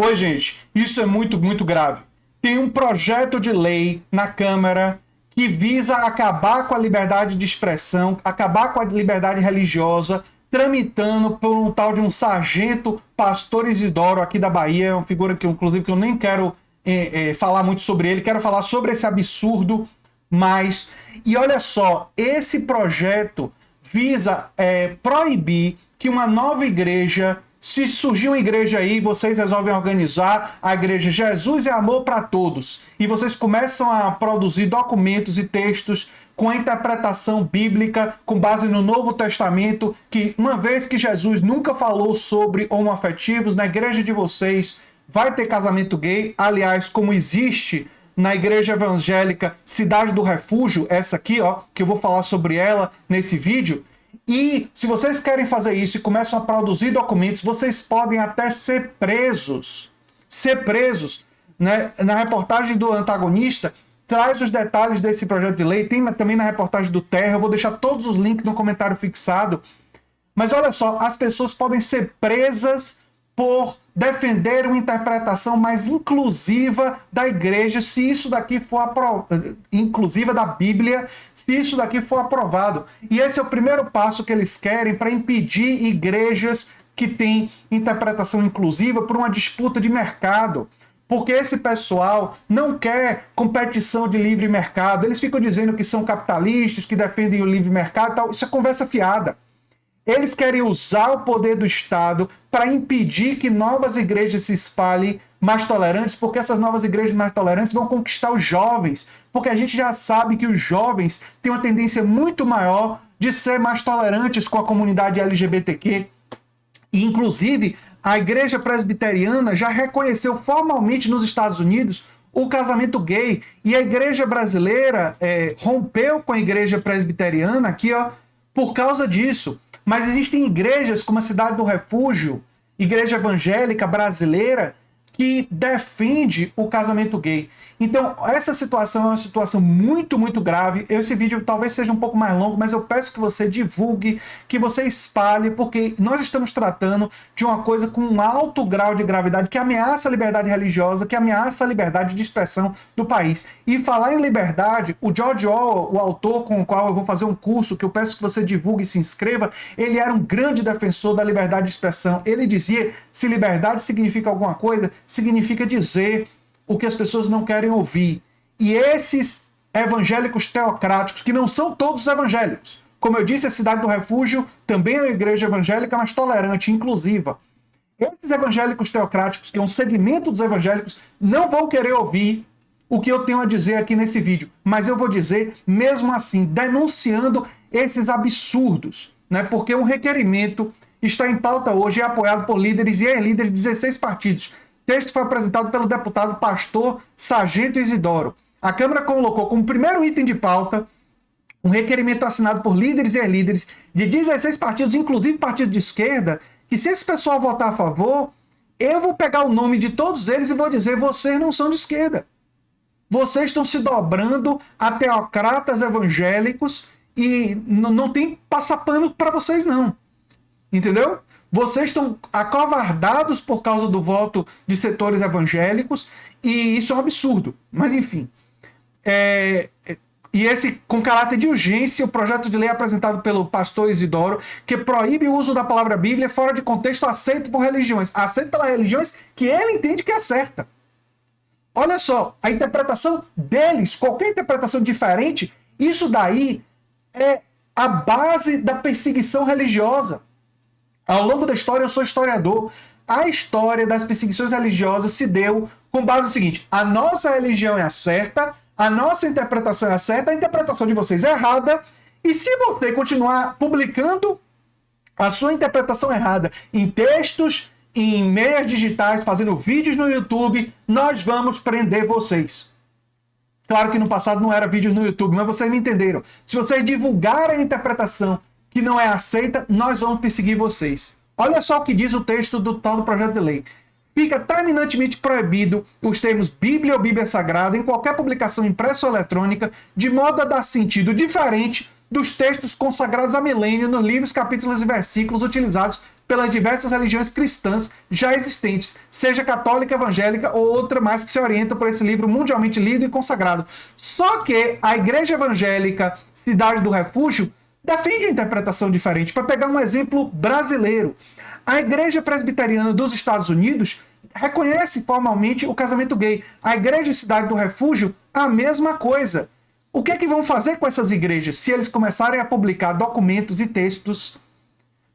Oi, gente, isso é muito, muito grave. Tem um projeto de lei na Câmara que visa acabar com a liberdade de expressão, acabar com a liberdade religiosa, tramitando por um tal de um sargento Pastor Isidoro aqui da Bahia, é uma figura que, inclusive, que eu nem quero falar muito sobre ele, quero falar sobre esse absurdo, mas... E olha só, esse projeto visa proibir que uma nova igreja... Se surgir uma igreja aí, vocês resolvem organizar a igreja Jesus é Amor para Todos. E vocês começam a produzir documentos e textos com a interpretação bíblica, com base no Novo Testamento, que uma vez que Jesus nunca falou sobre homoafetivos, na igreja de vocês vai ter casamento gay. Aliás, como existe na igreja evangélica Cidade do Refúgio, essa aqui, ó, que eu vou falar sobre ela nesse vídeo. E se vocês querem fazer isso e começam a produzir documentos, vocês podem até ser presos. Ser presos. Né? Na reportagem do Antagonista, traz os detalhes desse projeto de lei. Tem também na reportagem do Terra. Eu vou deixar todos os links no comentário fixado. Mas olha só, as pessoas podem ser presas por defender uma interpretação mais inclusiva da igreja, se isso daqui for inclusiva da Bíblia, se isso daqui for aprovado. E esse é o primeiro passo que eles querem para impedir igrejas que têm interpretação inclusiva por uma disputa de mercado. Porque esse pessoal não quer competição de livre mercado. Eles ficam dizendo que são capitalistas, que defendem o livre mercado e tal. Isso é conversa fiada. Eles querem usar o poder do Estado para impedir que novas igrejas se espalhem mais tolerantes, porque essas novas igrejas mais tolerantes vão conquistar os jovens. Porque a gente já sabe que os jovens têm uma tendência muito maior de ser mais tolerantes com a comunidade LGBTQ. E, inclusive, a Igreja Presbiteriana já reconheceu formalmente nos Estados Unidos o casamento gay. E a Igreja Brasileira rompeu com a Igreja Presbiteriana aqui, ó, por causa disso. Mas existem igrejas como a Cidade do Refúgio, igreja evangélica brasileira, que defende o casamento gay. Então, essa situação é uma situação muito, muito grave. Esse vídeo talvez seja um pouco mais longo, mas eu peço que você divulgue, que você espalhe, porque nós estamos tratando de uma coisa com um alto grau de gravidade que ameaça a liberdade religiosa, que ameaça a liberdade de expressão do país. E falar em liberdade, o George Orwell, o autor com o qual eu vou fazer um curso, que eu peço que você divulgue e se inscreva, ele era um grande defensor da liberdade de expressão. Ele dizia, se liberdade significa alguma coisa, significa dizer o que as pessoas não querem ouvir. E esses evangélicos teocráticos, que não são todos evangélicos, como eu disse, a Cidade do Refúgio também é uma igreja evangélica, mas tolerante, inclusiva. Esses evangélicos teocráticos, que é um segmento dos evangélicos, não vão querer ouvir o que eu tenho a dizer aqui nesse vídeo, mas eu vou dizer mesmo assim, denunciando esses absurdos, né? Porque um requerimento está em pauta hoje e é apoiado por líderes e líderes de 16 partidos. O texto foi apresentado pelo deputado pastor Sargento Isidoro. A Câmara colocou como primeiro item de pauta um requerimento assinado por líderes e líderes de 16 partidos, inclusive partido de esquerda, que se esse pessoal votar a favor, eu vou pegar o nome de todos eles e vou dizer, vocês não são de esquerda. Vocês estão se dobrando a teocratas evangélicos e não tem passapano para vocês não. Entendeu? Vocês estão acovardados por causa do voto de setores evangélicos e isso é um absurdo. Mas, enfim. E esse, com caráter de urgência, o projeto de lei apresentado pelo pastor Isidoro, que proíbe o uso da palavra Bíblia fora de contexto aceito por religiões. Aceito pelas religiões que ele entende que é certa. Olha só, a interpretação deles, qualquer interpretação diferente, isso daí é a base da perseguição religiosa. Ao longo da história, eu sou historiador. A história das perseguições religiosas se deu com base no seguinte: a nossa religião é a certa, a nossa interpretação é a certa, a interpretação de vocês é errada, e se você continuar publicando a sua interpretação errada em textos, em meios digitais, fazendo vídeos no YouTube, nós vamos prender vocês. Claro que no passado não era vídeos no YouTube, mas vocês me entenderam. Se vocês divulgarem a interpretação que não é aceita, nós vamos perseguir vocês. Olha só o que diz o texto do tal do projeto de lei. Fica terminantemente proibido os termos Bíblia ou Bíblia Sagrada em qualquer publicação impressa ou eletrônica, de modo a dar sentido diferente dos textos consagrados a milênio nos livros, capítulos e versículos utilizados pelas diversas religiões cristãs já existentes, seja católica, evangélica ou outra mais que se orienta por esse livro mundialmente lido e consagrado. Só que a Igreja Evangélica Cidade do Refúgio defende uma interpretação diferente. Para pegar um exemplo brasileiro, a Igreja Presbiteriana dos Estados Unidos reconhece formalmente o casamento gay. A Igreja Cidade do Refúgio, a mesma coisa. O que é que vão fazer com essas igrejas se eles começarem a publicar documentos e textos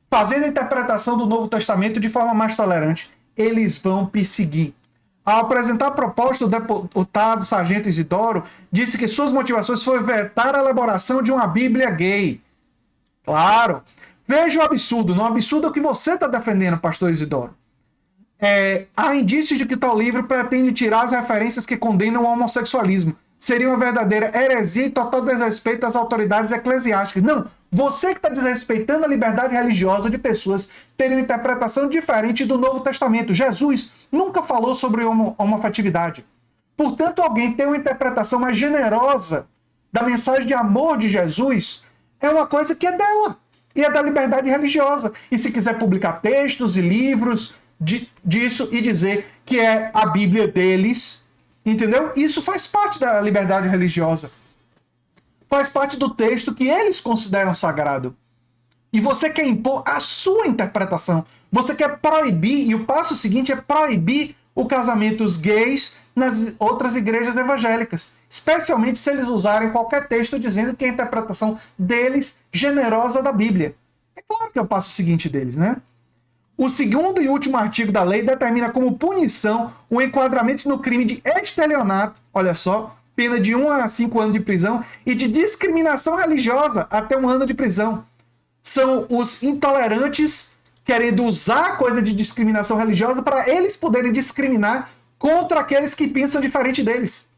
fazendo a interpretação do Novo Testamento de forma mais tolerante? Eles vão perseguir. Ao apresentar a proposta, o deputado Sargento Isidoro disse que suas motivações foram vetar a elaboração de uma Bíblia gay. Claro. Veja o absurdo. Não, absurdo é o que você está defendendo, pastor Isidoro. Há indícios de que tal livro pretende tirar as referências que condenam o homossexualismo. Seria uma verdadeira heresia e total desrespeito às autoridades eclesiásticas. Não, você que está desrespeitando a liberdade religiosa de pessoas terem uma interpretação diferente do Novo Testamento. Jesus nunca falou sobre homoafetividade. Portanto, alguém tem uma interpretação mais generosa da mensagem de amor de Jesus é uma coisa que é dela. E é da liberdade religiosa. E se quiser publicar textos e livros disso e dizer que é a Bíblia deles, entendeu? Isso faz parte da liberdade religiosa. Faz parte do texto que eles consideram sagrado. E você quer impor a sua interpretação. Você quer proibir, e o passo seguinte é proibir o casamentos gays nas outras igrejas evangélicas. Especialmente se eles usarem qualquer texto dizendo que é a interpretação deles generosa da Bíblia. É claro que é o passo seguinte deles, né? O segundo e último artigo da lei determina como punição o enquadramento no crime de estelionato, olha só, pena de 1 a 5 anos de prisão, e de discriminação religiosa até 1 ano de prisão. São os intolerantes querendo usar a coisa de discriminação religiosa para eles poderem discriminar contra aqueles que pensam diferente deles.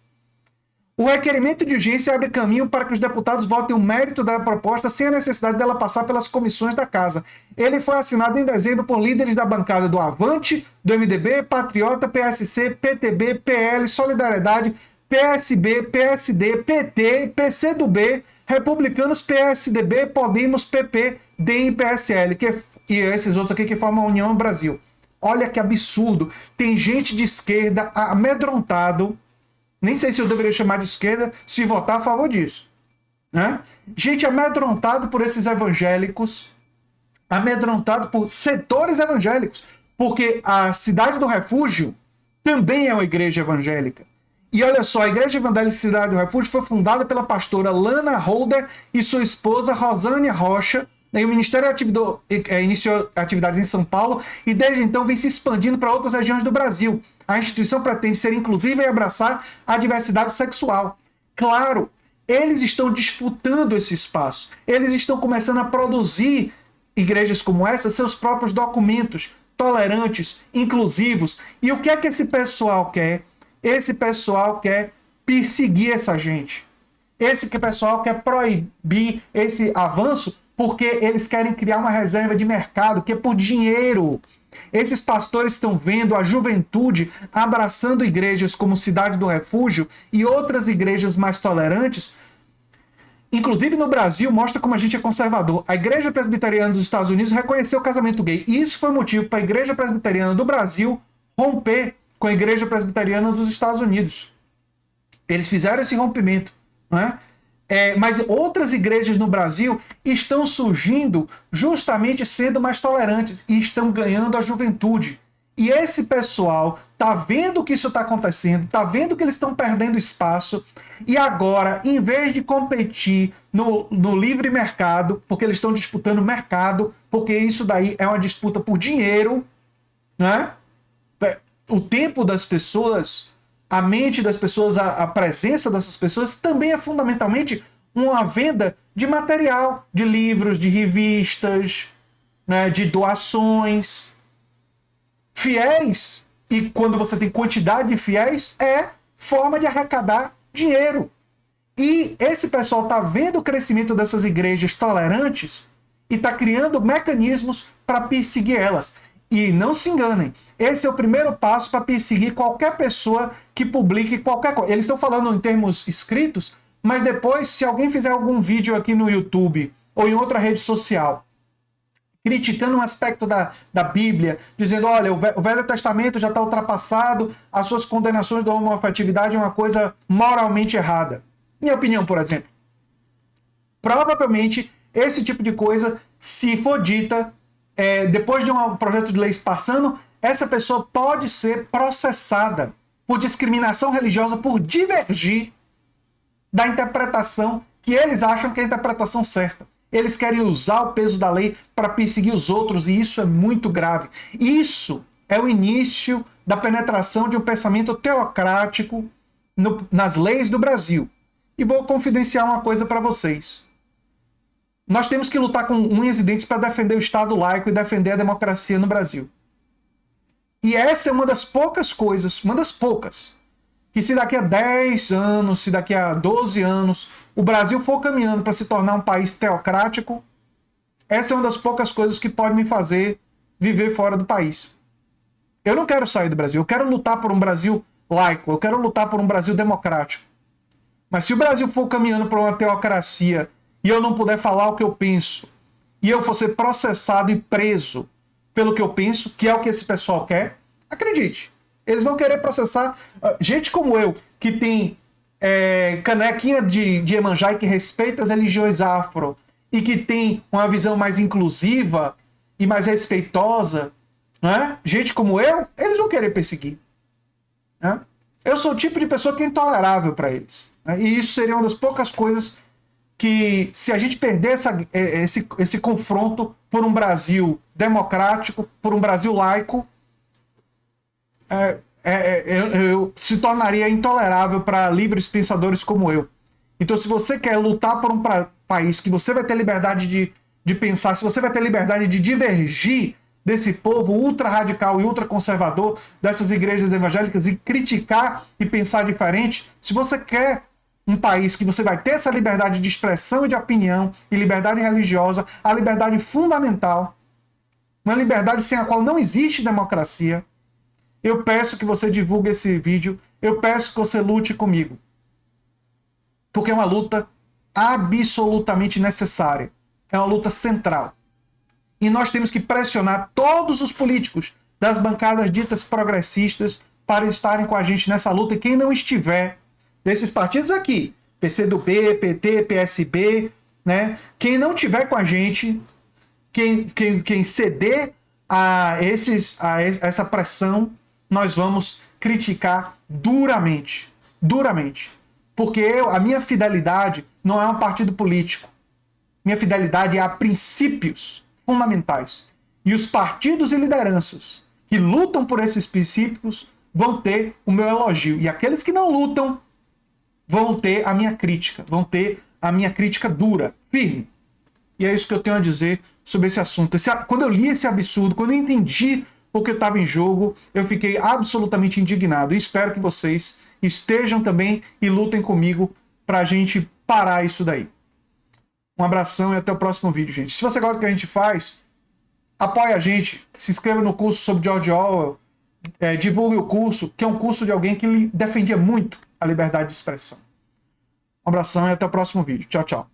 O requerimento de urgência abre caminho para que os deputados votem o mérito da proposta sem a necessidade dela passar pelas comissões da Casa. Ele foi assinado em dezembro por líderes da bancada do Avante, do MDB, Patriota, PSC, PTB, PL, Solidariedade, PSB, PSD, PT, PCdoB, Republicanos, PSDB, Podemos, PP, DEM e PSL, e esses outros aqui que formam a União Brasil. Olha que absurdo. Tem gente de esquerda amedrontado. Nem sei se eu deveria chamar de esquerda se votar a favor disso. Né? Gente amedrontado por esses evangélicos, amedrontado por setores evangélicos, porque a Cidade do Refúgio também é uma igreja evangélica. E olha só, a Igreja Evangélica Cidade do Refúgio foi fundada pela pastora Lana Holder e sua esposa Rosânia Rocha. E o Ministério iniciou atividades em São Paulo e desde então vem se expandindo para outras regiões do Brasil. A instituição pretende ser inclusiva e abraçar a diversidade sexual. Claro, eles estão disputando esse espaço. Eles estão começando a produzir, igrejas como essa, seus próprios documentos tolerantes, inclusivos. E o que é que esse pessoal quer? Esse pessoal quer perseguir essa gente. Esse pessoal quer proibir esse avanço porque eles querem criar uma reserva de mercado, que é por dinheiro. Esses pastores estão vendo a juventude abraçando igrejas como Cidade do Refúgio e outras igrejas mais tolerantes. Inclusive no Brasil, mostra como a gente é conservador. A Igreja Presbiteriana dos Estados Unidos reconheceu o casamento gay. E isso foi motivo para a Igreja Presbiteriana do Brasil romper com a Igreja Presbiteriana dos Estados Unidos. Eles fizeram esse rompimento, não é? Mas outras igrejas no Brasil estão surgindo justamente sendo mais tolerantes e estão ganhando a juventude. E esse pessoal está vendo que isso está acontecendo, está vendo que eles estão perdendo espaço e agora, em vez de competir no livre mercado, porque eles estão disputando mercado, porque isso daí é uma disputa por dinheiro, né? O tempo das pessoas, a mente das pessoas, a presença dessas pessoas também é fundamentalmente uma venda de material, de livros, de revistas, né, de doações. Fiéis, e quando você tem quantidade de fiéis, é forma de arrecadar dinheiro. E esse pessoal está vendo o crescimento dessas igrejas tolerantes e está criando mecanismos para perseguir elas. E não se enganem, esse é o primeiro passo para perseguir qualquer pessoa que publique qualquer coisa. Eles estão falando em termos escritos, mas depois, se alguém fizer algum vídeo aqui no YouTube ou em outra rede social criticando um aspecto da Bíblia, dizendo, olha, o Velho Testamento já está ultrapassado, as suas condenações da homoafetividade é uma coisa moralmente errada. Minha opinião, por exemplo. Provavelmente, esse tipo de coisa, se for dita, depois de um projeto de lei passando, essa pessoa pode ser processada por discriminação religiosa, por divergir da interpretação que eles acham que é a interpretação certa. Eles querem usar o peso da lei para perseguir os outros, e isso é muito grave. Isso é o início da penetração de um pensamento teocrático nas leis do Brasil. E vou confidenciar uma coisa para vocês. Nós temos que lutar com unhas e dentes para defender o Estado laico e defender a democracia no Brasil. E essa é uma das poucas coisas, que se daqui a 10 anos, se daqui a 12 anos, o Brasil for caminhando para se tornar um país teocrático, essa é uma das poucas coisas que pode me fazer viver fora do país. Eu não quero sair do Brasil, eu quero lutar por um Brasil laico, eu quero lutar por um Brasil democrático. Mas se o Brasil for caminhando para uma teocracia e eu não puder falar o que eu penso, e eu for ser processado e preso pelo que eu penso, que é o que esse pessoal quer, acredite, eles vão querer processar gente como eu, que tem canequinha de Iemanjá e que respeita as religiões afro, e que tem uma visão mais inclusiva e mais respeitosa, né? Gente como eu, eles vão querer perseguir. Né? Eu sou o tipo de pessoa que é intolerável para eles. Né? E isso seria uma das poucas coisas que, se a gente perder esse confronto por um Brasil democrático, por um Brasil laico, eu se tornaria intolerável para livres pensadores como eu. Então, se você quer lutar por um país que você vai ter liberdade de pensar, se você vai ter liberdade de divergir desse povo ultra radical e ultra conservador, dessas igrejas evangélicas, e criticar e pensar diferente, se você quer um país que você vai ter essa liberdade de expressão e de opinião, e liberdade religiosa, a liberdade fundamental, uma liberdade sem a qual não existe democracia, eu peço que você divulgue esse vídeo, eu peço que você lute comigo. Porque é uma luta absolutamente necessária. É uma luta central. E nós temos que pressionar todos os políticos das bancadas ditas progressistas para estarem com a gente nessa luta. E quem não estiver, desses partidos aqui, PCdoB, PT, PSB, né? Quem não tiver com a gente, quem ceder a essa pressão, nós vamos criticar duramente. Duramente. Porque a minha fidelidade não é um partido político. Minha fidelidade é a princípios fundamentais. E os partidos e lideranças que lutam por esses princípios vão ter o meu elogio. E aqueles que não lutam vão ter a minha crítica. Vão ter a minha crítica dura, firme. E é isso que eu tenho a dizer sobre esse assunto. Quando eu li esse absurdo, quando eu entendi o que estava em jogo, eu fiquei absolutamente indignado. E espero que vocês estejam também e lutem comigo para a gente parar isso daí. Um abração e até o próximo vídeo, gente. Se você gosta do que a gente faz, apoie a gente, se inscreva no curso sobre George Orwell, divulgue o curso, que é um curso de alguém que defendia muito a liberdade de expressão. Um abração e até o próximo vídeo. Tchau, tchau.